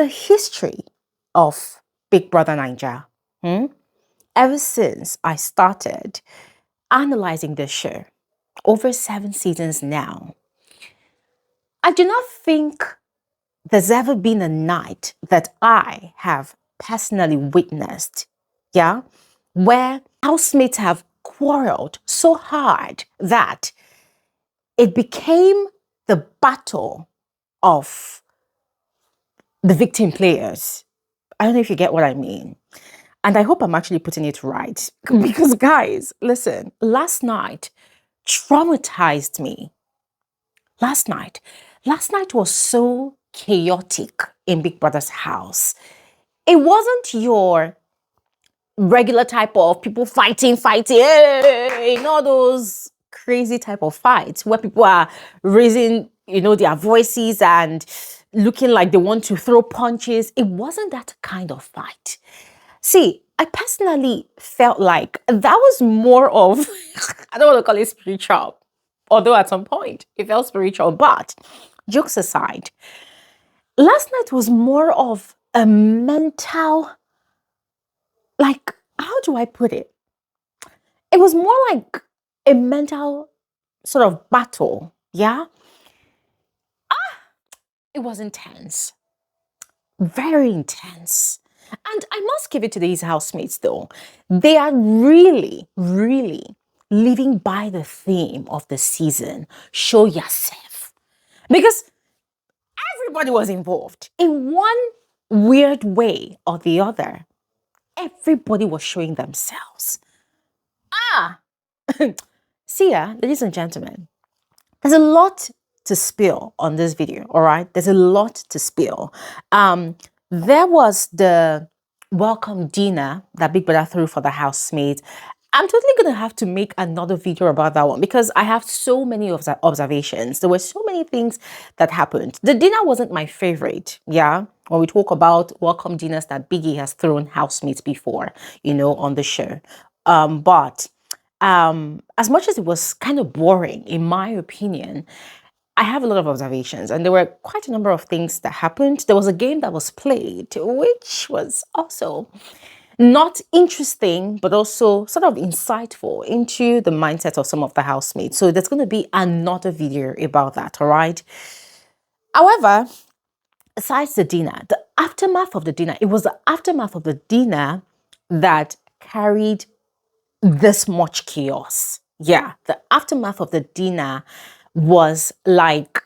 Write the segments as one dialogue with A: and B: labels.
A: the history of Big Brother Naija, ever since I started analyzing this show, over 7 seasons now, I do not think there's ever been a night that I have personally witnessed, where housemates have quarreled so hard that it became the battle of the victim players. I don't know if you get what I mean. And I hope I'm actually putting it right. Because guys, listen, last night traumatized me. Last night was so chaotic in Big Brother's house. It wasn't your regular type of people fighting, all those crazy type of fights where people are raising, their voices and looking like they want to throw punches. It wasn't that kind of fight. See, I personally felt like that was more of, I don't want to call it spiritual, although at some point it felt spiritual, but jokes aside, last night was more of a mental, like, how do I put it? It was more like a mental sort of battle, It was intense, very intense. And I must give it to these housemates though. They are really, really living by the theme of the season. Show yourself. Because everybody was involved. In one weird way or the other, everybody was showing themselves. See ya, ladies and gentlemen, there's a lot to spill on this video, all right? There's a lot to spill. There was the welcome dinner that Big Brother threw for the housemates. I'm totally going to have to make another video about that one because I have so many observations. There were so many things that happened. The dinner wasn't my favorite, when we talk about welcome dinners that Biggie has thrown housemates before, on the show. But as much as it was kind of boring, in my opinion, I have a lot of observations and there were quite a number of things that happened. There was a game that was played, which was also not interesting, but also sort of insightful into the mindset of some of the housemates. So there's going to be another video about that, all right? However, besides the dinner, the aftermath of the dinner, it was the aftermath of the dinner that carried this much chaos. Yeah, the aftermath of the dinner was like,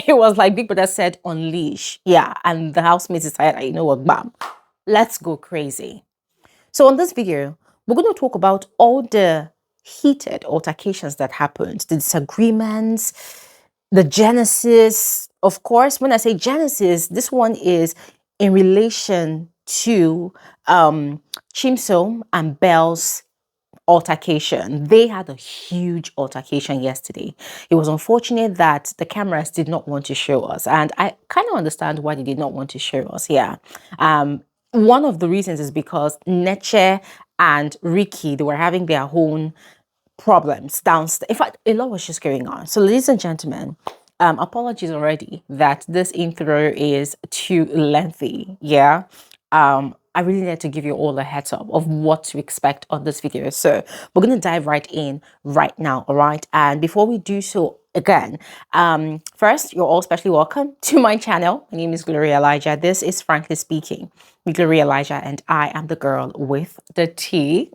A: it was like Big Brother said, unleash. Yeah, and the housemates decided, you know what, bam, let's go crazy. So on this video, we're going to talk about all the heated altercations that happened, the disagreements, the genesis. Of course, when I say genesis, this one is in relation to Chimsom and Belle's altercation. They had a huge altercation yesterday. It was unfortunate that the cameras did not want to show us, and I kind of understand why they did not want to show us. One of the reasons is because Neche and Ricky, they were having their own problems downstairs. In fact, a lot was just going on. So ladies and gentlemen, apologies already that this intro is too lengthy. I really need to give you all a heads up of what to expect on this video. So we're going to dive right in right now, all right? And before we do so, again, first, you're all specially welcome to my channel. My name is Gloria Elijah. This is Frankly Speaking with Gloria Elijah, and I am the girl with the T.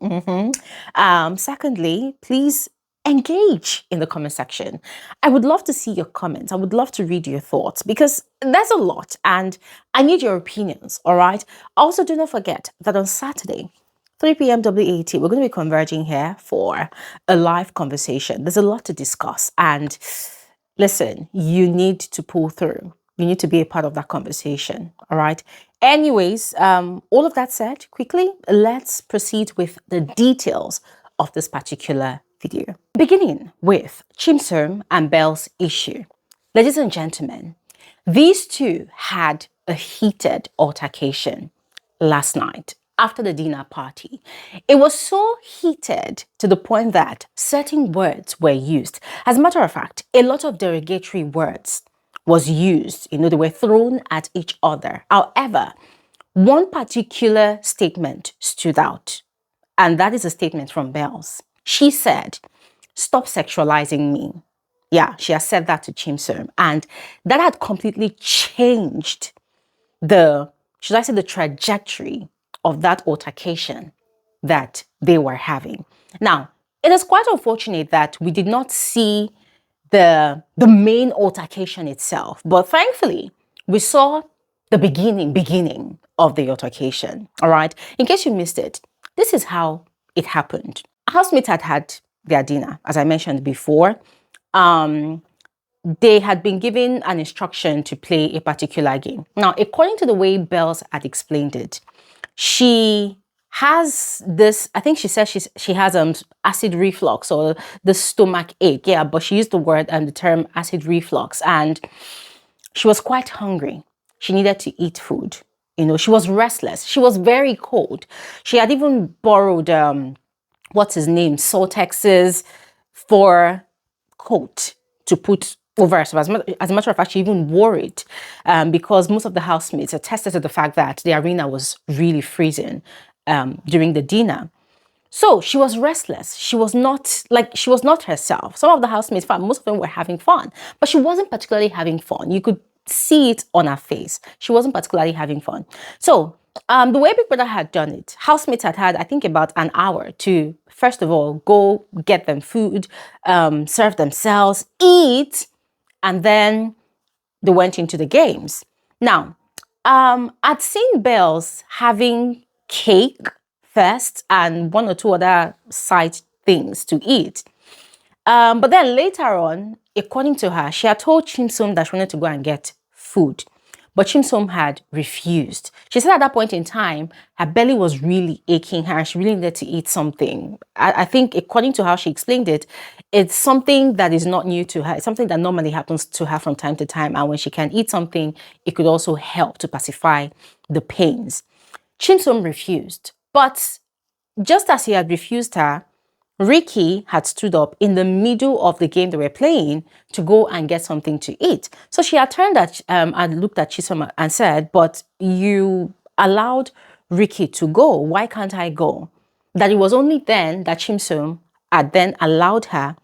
A: Secondly, please engage in the comment section. I would love to see your comments. I would love to read your thoughts because there's a lot and I need your opinions, all right? Also, do not forget that on Saturday, 3 p.m. WAT, we're going to be converging here for a live conversation. There's a lot to discuss and listen, you need to pull through. You need to be a part of that conversation, all right? Anyways, all of that said, quickly, let's proceed with the details of this particular video. Beginning with Chimsom and Belle's issue. Ladies and gentlemen, these two had a heated altercation last night after the dinner party. It was so heated to the point that certain words were used. As a matter of fact, a lot of derogatory words was used. They were thrown at each other. However, one particular statement stood out, and that is a statement from Bells. She said, "Stop sexualizing me." Yeah, she has said that to Chimsom, and that had completely changed should I say, the trajectory of that altercation that they were having. Now, it is quite unfortunate that we did not see the main altercation itself, but thankfully we saw the beginning of the altercation. All right, in case you missed it, this is how it happened. Housemates had their dinner, as I mentioned before. They had been given an instruction to play a particular game. Now, according to the way Bells had explained it, she has this, I think she said she has acid reflux or the stomach ache. Yeah, but she used the word and the term acid reflux, and she was quite hungry. She needed to eat food. She was restless. She was very cold. She had even borrowed what's his name, Sultex's for coat to put over her. So as a matter of fact, she even wore it because most of the housemates attested to the fact that the arena was really freezing during the dinner. So she was restless. She was not herself. Some of the housemates, most of them were having fun, but she wasn't particularly having fun. You could see it on her face. She wasn't particularly having fun. So the way Big Brother had done it, housemates had I think, about an hour to, first of all, go get them food, serve themselves, eat, and then they went into the games. Now, I'd seen Bells having cake first and one or two other side things to eat. But then later on, according to her, she had told Chimsom that she wanted to go and get food. But Chimsom had refused. She said at that point in time, her belly was really aching her and she really needed to eat something. I think, according to how she explained it, it's something that is not new to her. It's something that normally happens to her from time to time. And when she can eat something, it could also help to pacify the pains. Chimsom refused. But just as he had refused her, Ricky had stood up in the middle of the game they were playing to go and get something to eat. So she had turned and looked at Chimsom and said, "But you allowed Ricky to go. Why can't I go?" That it was only then that Chimsom had then allowed her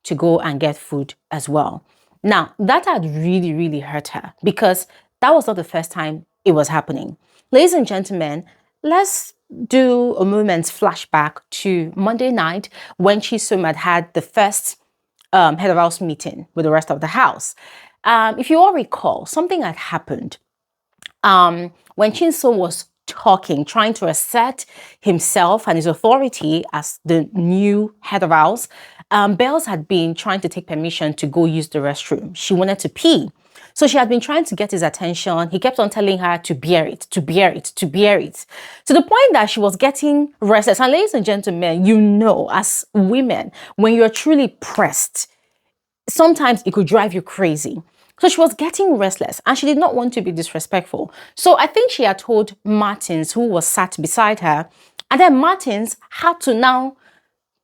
A: to go and get food as well. Now, that had really, really hurt her because that was not the first time it was happening. Ladies and gentlemen, let's do a moment's flashback to Monday night when Chimsom had the first head of house meeting with the rest of the house. If you all recall, something had happened when Chimsom was talking, trying to assert himself and his authority as the new head of house. Bells had been trying to take permission to go use the restroom. She wanted to pee. So she had been trying to get his attention. He kept on telling her to bear it, to bear it, to bear it. To the point that she was getting restless. And ladies and gentlemen, as women, when you're truly pressed, sometimes it could drive you crazy. So she was getting restless and she did not want to be disrespectful. So I think she had told Martins, who was sat beside her, and then Martins had to now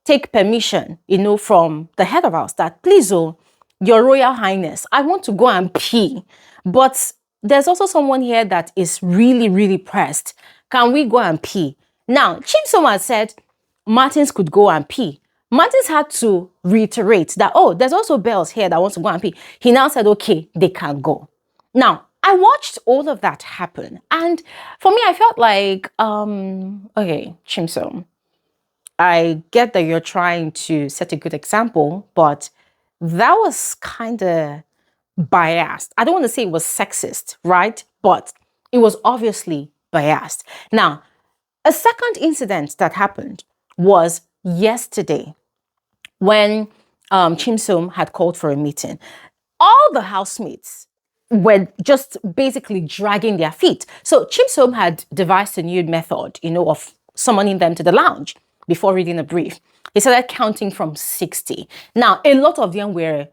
A: take permission, from the head of house that, "Please, Your Royal Highness, I want to go and pee, but there's also someone here that is really, really pressed. Can we go and pee?" Now, Chimsom had said Martins could go and pee. Martins had to reiterate that, there's also Bells here that wants to go and pee. He now said, okay, they can go. Now, I watched all of that happen. And for me, I felt like, okay, Chimsom, I get that you're trying to set a good example, but that was kind of biased. I don't want to say it was sexist, right? But it was obviously biased. Now, a second incident that happened was yesterday when Chimsom had called for a meeting. All the housemates were just basically dragging their feet. So Chimsom had devised a new method, of summoning them to the lounge before reading a brief. He started counting from 60. Now, a lot of them were,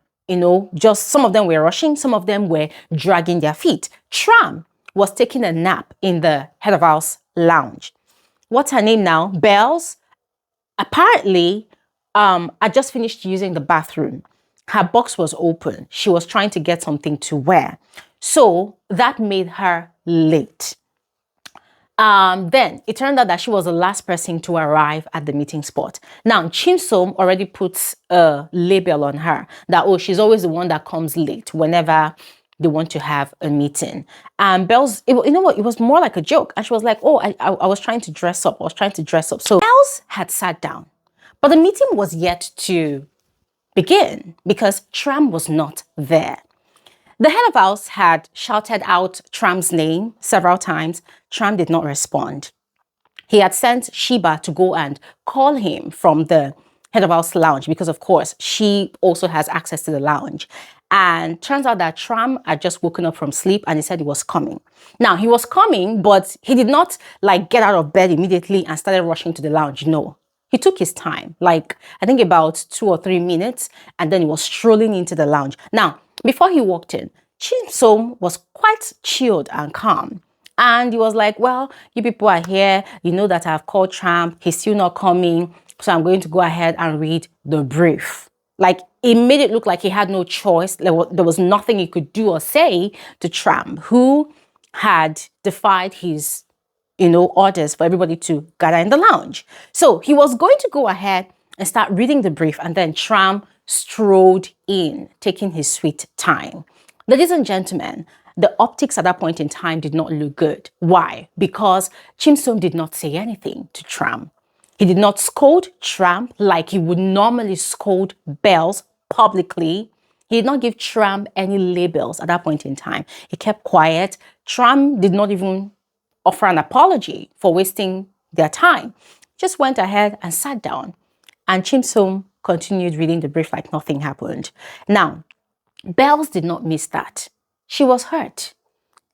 A: just some of them were rushing, some of them were dragging their feet. Tram was taking a nap in the head of house lounge. What's her name now? Bells. Apparently, I just finished using the bathroom. her box was open. She was trying to get something to wear. So that made her late. Then it turned out that she was the last person to arrive at the meeting spot. Now, Chimsom already puts a label on her that, oh, she's always the one that comes late whenever they want to have a meeting. And Bells, you know what, it was more like a joke. And she was like, oh, I was trying to dress up. I was trying to dress up. So Bells had sat down, but the meeting was yet to begin because Tram was not there. The head of house had shouted out Tram's name several times. Tram did not respond. He had sent Sheba to go and call him from the head of house lounge because, of course, she also has access to the lounge. And turns out that Tram had just woken up from sleep and he said he was coming. Now, he was coming, but he did not like get out of bed immediately and started rushing to the lounge. No. He took his time, like I think about 2 or 3 minutes, and then he was strolling into the lounge. Now, before he walked in, Chimsom was quite chilled and calm. And he was like, well, you people are here. You know that I've called Tram. He's still not coming. So I'm going to go ahead and read the brief. Like, it made it look like he had no choice. There was nothing he could do or say to Tram, who had defied his orders for everybody to gather in the lounge. So he was going to go ahead and start reading the brief, and then Tram strolled in, taking his sweet time. Ladies and gentlemen, the optics at that point in time did not look good. Why? Because Chimsom did not say anything to Tram. He did not scold Tram like he would normally scold Bells publicly. He did not give Tram any labels at that point in time. He kept quiet. Tram did not even offer an apology for wasting their time. Just went ahead and sat down. And Chimsom continued reading the brief like nothing happened. Now, Bells did not miss that. She was hurt.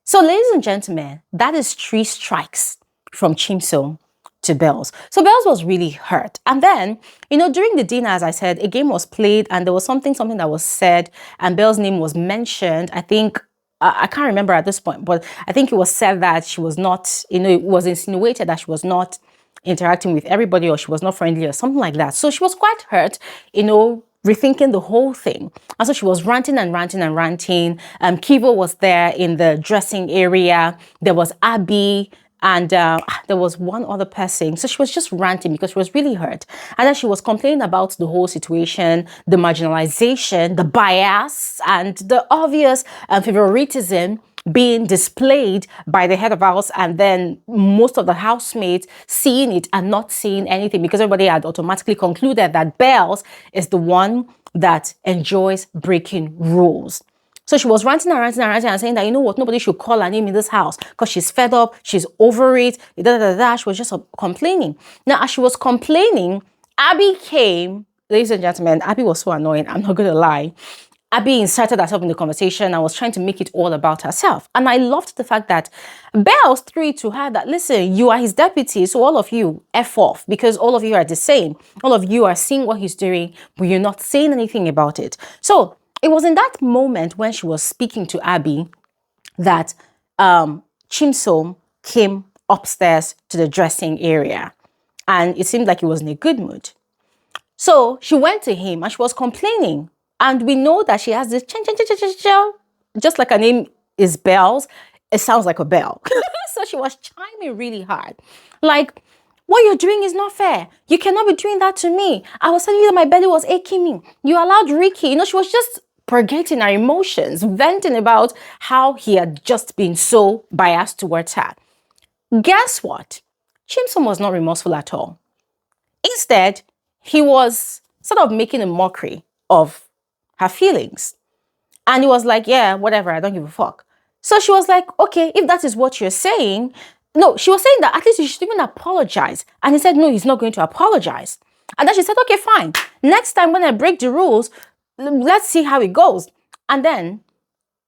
A: So, ladies and gentlemen, that is 3 strikes from Chimsom to Bells. So Bells was really hurt. And then, during the dinner, as I said, a game was played and there was something that was said and Bells' name was mentioned. I think I can't remember at this point, but I think it was said that she was not, it was insinuated that she was not interacting with everybody or she was not friendly or something like that. So she was quite hurt, rethinking the whole thing. And so she was ranting and ranting and ranting. Keivo was there in the dressing area. There was Abby and there was one other person. So she was just ranting because she was really hurt. And then she was complaining about the whole situation, the marginalization, the bias, and the obvious favoritism being displayed by the head of house, and then most of the housemates seeing it and not saying anything because everybody had automatically concluded that Bells is the one that enjoys breaking rules. So she was ranting and ranting and ranting and saying that, you know what, nobody should call her name in this house because she's fed up, she's over it, She was just complaining. Now, as she was complaining, Abby came. Ladies and gentlemen, Abby was so annoying, I'm not going to lie. Abby inserted herself in the conversation and was trying to make it all about herself. And I loved the fact that Bells threw it to her that, listen, you are his deputy, so all of you, F off, because all of you are the same. All of you are seeing what he's doing, but you're not saying anything about it. So it was in that moment when she was speaking to Abby that Chimsom came upstairs to the dressing area. And it seemed like he was in a good mood. So she went to him and she was complaining. And we know that she has this just like her name is Bells, it sounds like a bell. So she was chiming really hard. Like, what you're doing is not fair. You cannot be doing that to me. I was telling you that my belly was aching me. You allowed Ricky. She was just purgating her emotions, venting about how he had just been so biased towards her. Guess what? Chimsom was not remorseful at all. Instead, he was sort of making a mockery of her feelings. And he was like, yeah, whatever, I don't give a fuck. So she was like, okay, if that is what you're saying. No, she was saying that at least you should even apologize. And he said, no, he's not going to apologize. And then she said, okay, fine. Next time when I break the rules, let's see how it goes. And then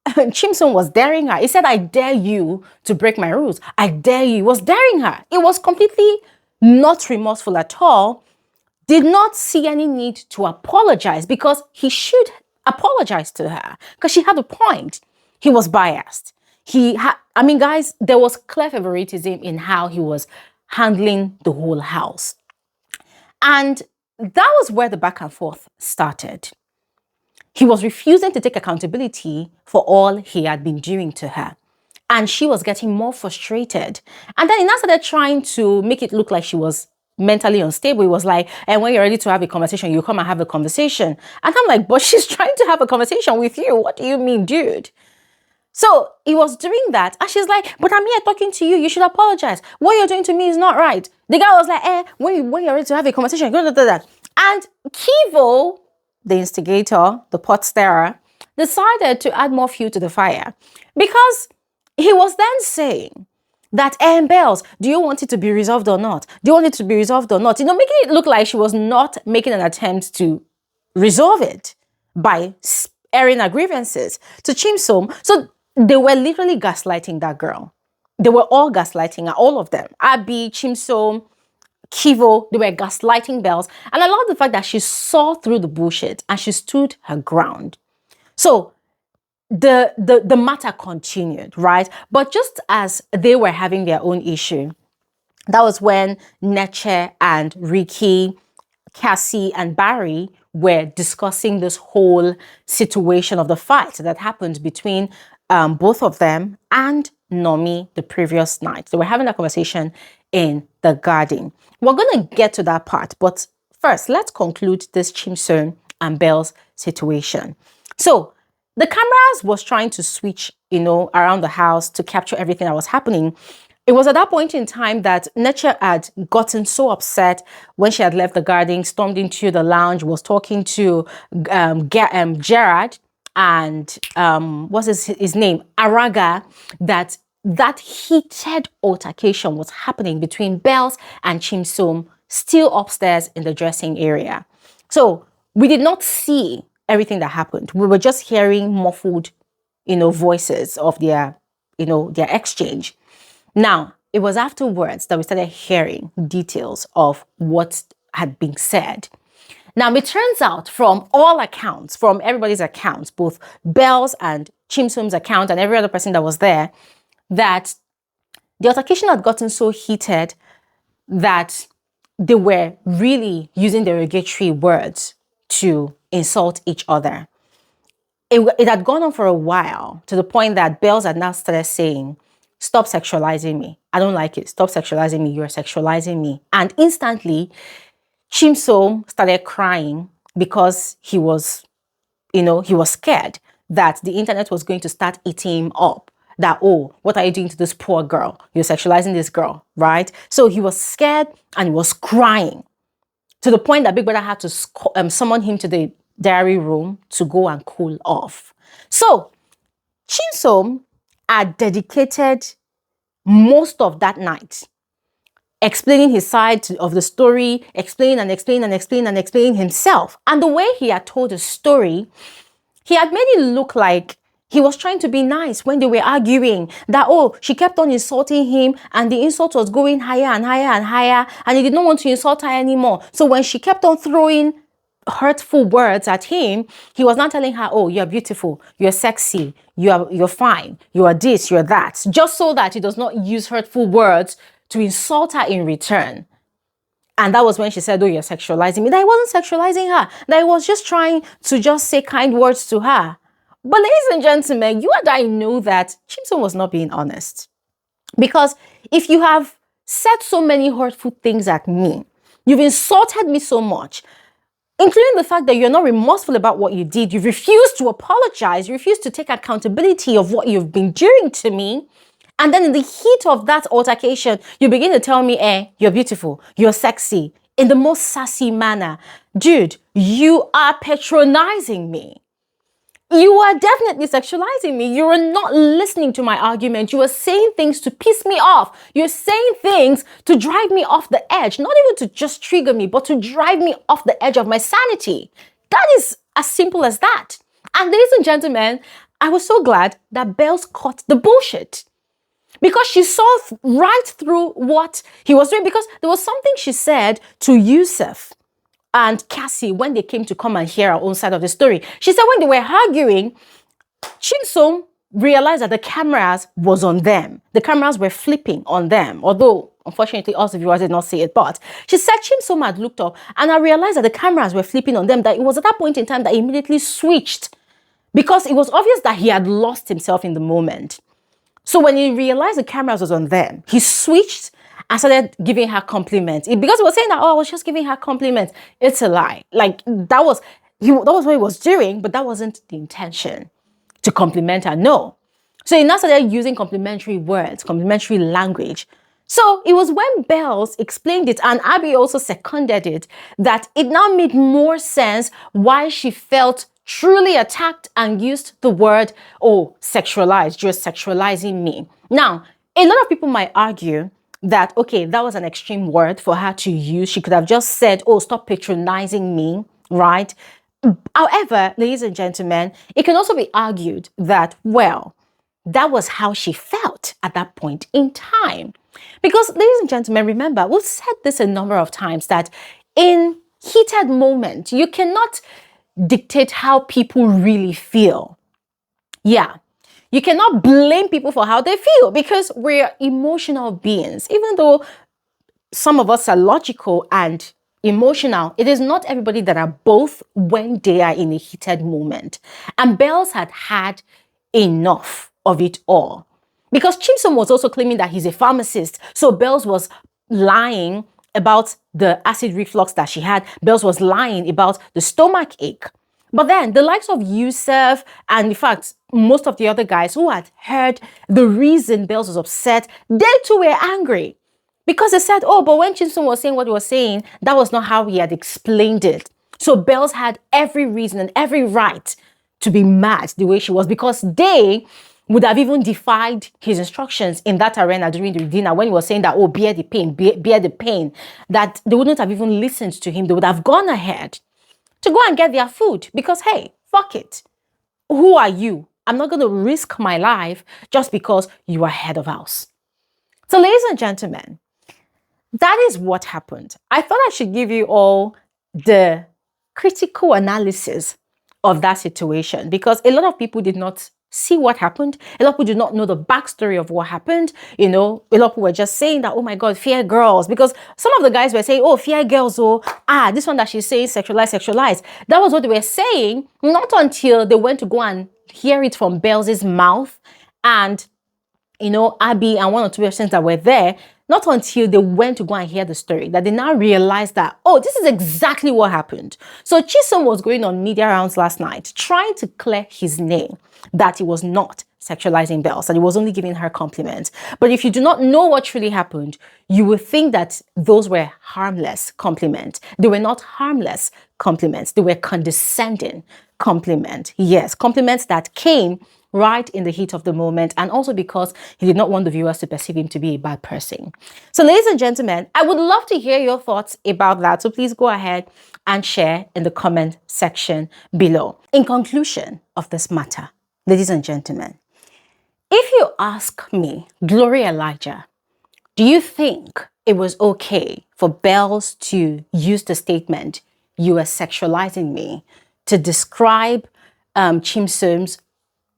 A: Chimsom was daring her. He said, I dare you to break my rules. I dare you. He was daring her. It was completely not remorseful at all. Did not see any need to apologize because he should apologize to her because she had a point. He was biased. Guys, there was clear favoritism in how he was handling the whole house. And that was where the back and forth started. he was refusing to take accountability for all he had been doing to her. And she was getting more frustrated. And then he now started trying to make it look like she was mentally unstable. He was like, and when you're ready to have a conversation, you come and have a conversation. And I'm like, but she's trying to have a conversation with you. What do you mean, dude? So he was doing that. And she's like, but I'm here talking to you. You should apologize. What you're doing to me is not right. The guy was like, when you're ready to have a conversation, go do that. And Keivo, the instigator, the pot stirrer, decided to add more fuel to the fire, because he was then saying that, Bells, do you want it to be resolved or not? Do you want it to be resolved or not? You know, making it look like she was not making an attempt to resolve it by airing her grievances to Chimsom. So they were literally gaslighting that girl. They were all gaslighting her, all of them. Abby, Chimsom, Keivo, they were gaslighting Bells. And I love the fact that she saw through the bullshit and she stood her ground. So the matter continued, right? But just as they were having their own issue, that was when Neche and Ricky, Cassie and Barry were discussing this whole situation of the fight that happened between both of them and Nomi the previous night. They were having a conversation in the garden. We're going to get to that part, but first, let's conclude this Chimsom and Bells situation. So the cameras was trying to switch, around the house to capture everything that was happening. It was at that point in time that Neche had gotten so upset when she had left the garden, stormed into the lounge, was talking to Gerard and what's his name, Araga, that heated altercation was happening between Bells and Chimsom, still upstairs in the dressing area. So we did not see everything that happened. We were just hearing muffled, voices of their exchange. Now, it was afterwards that we started hearing details of what had been said. Now, it turns out from all accounts, from everybody's accounts, both Bells and Chimsom's account and every other person that was there, that the altercation had gotten so heated that they were really using derogatory words to insult each other. It had gone on for a while, to the point that Bells had now started saying, stop sexualizing me. I don't like it. Stop sexualizing me. You're sexualizing me. And instantly, Chimsom started crying because he was scared that the internet was going to start eating him up. That, oh, what are you doing to this poor girl? You're sexualizing this girl, right? So he was scared and he was crying, to the point that Big Brother had to summon him to the diary room to go and cool off. So Chimsom had dedicated most of that night explaining his side of the story, explain himself. And the way he had told the story, he had made it look like he was trying to be nice when they were arguing, that, oh, she kept on insulting him and the insult was going higher and higher and higher, and he did not want to insult her anymore. So when she kept on throwing hurtful words at him, he was not telling her, oh, you're beautiful, you're sexy, you're fine, you are this, you're that, just so that he does not use hurtful words to insult her in return. And that was when she said, oh, you're sexualizing me. That he wasn't sexualizing her, that he was just trying to just say kind words to her. But ladies and gentlemen, you and I know that Chimsom was not being honest. Because if you have said so many hurtful things at me, you've insulted me so much, including the fact that you're not remorseful about what you did, you refuse to apologize, you refuse to take accountability of what you've been doing to me, and then in the heat of that altercation, you begin to tell me, you're beautiful, you're sexy, in the most sassy manner. Dude, you are patronizing me. You are definitely sexualizing me. You are not listening to my argument. You are saying things to piss me off. You're saying things to drive me off the edge. Not even to just trigger me, but to drive me off the edge of my sanity. That is as simple as that. And ladies and gentlemen, I was so glad that Bells caught the bullshit, because she saw right through what he was doing. Because there was something she said to Yusuf and Cassie when they came to come and hear our own side of the story. She said when they were arguing, Chimsom realized that the cameras was on them. The cameras were flipping on them, although unfortunately, us viewers did not see it, but she said Chimsom had looked up and I realized that the cameras were flipping on them, that it was at that point in time that he immediately switched because it was obvious that he had lost himself in the moment. So when he realized the cameras was on them, he switched and started giving her compliments. Because he was saying that, oh, I was just giving her compliments. It's a lie. Like, that was what he was doing, but that wasn't the intention, to compliment her. No. So he now started using complimentary words, complimentary language. So it was when Bells explained it, and Abby also seconded it, that it now made more sense why she felt truly attacked and used the word, oh, sexualized, you're sexualizing me. Now, a lot of people might argue that, okay, that was an extreme word for her to use. She could have just said, oh, stop patronizing me, right? However, ladies and gentlemen, it can also be argued that, well, that was how she felt at that point in time. Because, ladies and gentlemen, remember, we've said this a number of times, that in heated moments, you cannot dictate how people really feel. Yeah. You cannot blame people for how they feel because we're emotional beings. Even though some of us are logical and emotional, it is not everybody that are both when they are in a heated moment. And Bells had had enough of it all. Because Chimsom was also claiming that he's a pharmacist. So Bells was lying about the acid reflux that she had. Bells was lying about the stomach ache. But then the likes of Yusuf and, in fact, most of the other guys who had heard the reason Bells was upset, they too were angry. Because they said, oh, but when Chimsom was saying what he was saying, that was not how he had explained it. So Bells had every reason and every right to be mad the way she was, because they would have even defied his instructions in that arena during the dinner when he was saying that, oh, bear the pain, bear the pain, that they wouldn't have even listened to him. They would have gone ahead to go and get their food because, hey, fuck it. Who are you? I'm not going to risk my life just because you are head of house. So, ladies and gentlemen, that is what happened. I thought I should give you all the critical analysis of that situation because a lot of people did not see what happened. A lot of people did not know the backstory of what happened. You know, a lot of people were just saying that, oh my God, fear girls. Because some of the guys were saying, oh, fear girls. Oh, this one that she's saying, sexualize. That was what they were saying, not until they went to go and hear it from Bells' mouth and, you know, Abby and one or two persons that were there, not until they went to go and hear the story that they now realized that, oh, this is exactly what happened. So Chimsom was going on media rounds last night, trying to clear his name, that he was not sexualizing Bells, and he was only giving her compliments. But if you do not know what truly happened, you will think that those were harmless compliments. They were not harmless compliments. They were condescending compliments. Yes, compliments that came right in the heat of the moment, and also because he did not want the viewers to perceive him to be a bad person. So, ladies and gentlemen, I would love to hear your thoughts about that. So please go ahead and share in the comment section below. In conclusion of this matter, ladies and gentlemen, if you ask me, Glory Elijah, do you think it was okay for Bells to use the statement, "You are sexualizing me," to describe Chimsom's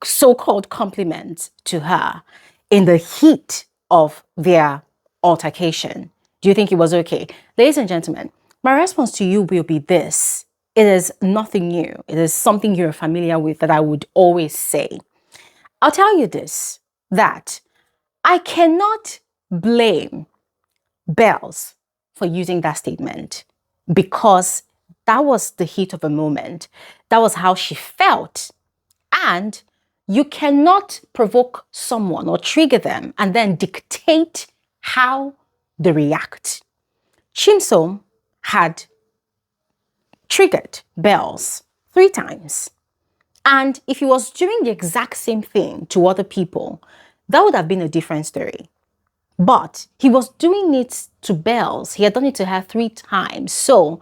A: so-called compliments to her in the heat of their altercation? Do you think it was okay? Ladies and gentlemen, my response to you will be this. It is nothing new. It is something you're familiar with that I would always say. I'll tell you this, that I cannot blame Bells for using that statement because that was the heat of a moment. That was how she felt. And you cannot provoke someone or trigger them and then dictate how they react. Chimsom had triggered Bells 3 times. And if he was doing the exact same thing to other people, that would have been a different story. But he was doing it to Bells. He had done it to her 3 times. So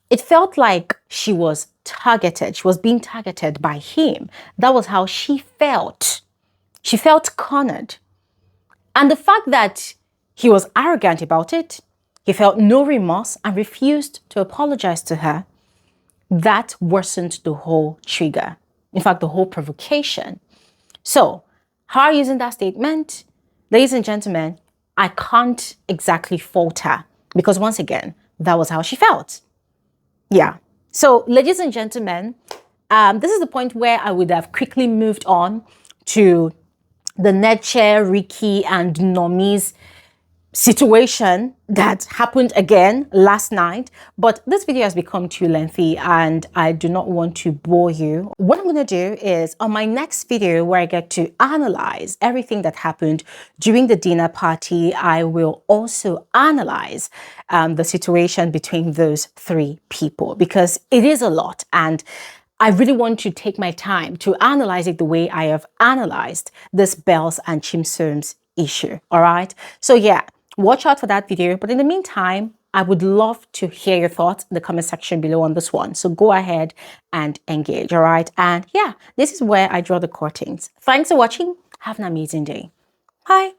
A: it felt like she was targeted. She was being targeted by him. That was how she felt. She felt cornered. And the fact that he was arrogant about it, he felt no remorse and refused to apologize to her, that worsened the whole trigger. In fact, the whole provocation. So, how are you using that statement? Ladies and gentlemen, I can't exactly fault her because once again, that was how she felt. Yeah. So, ladies and gentlemen, this is the point where I would have quickly moved on to the Neche, Ricky, and Nomi's situation that happened again last night, but this video has become too lengthy and I do not want to bore you. What I'm going to do is on my next video where I get to analyze everything that happened during the dinner party, I will also analyze the situation between those three people because it is a lot and I really want to take my time to analyze it the way I have analyzed this Bells and Chimsoms issue. All right. So yeah, watch out for that video. But in the meantime, I would love to hear your thoughts in the comment section below on this one. So go ahead and engage. All right. And yeah, this is where I draw the curtains. Thanks for watching. Have an amazing day. Bye.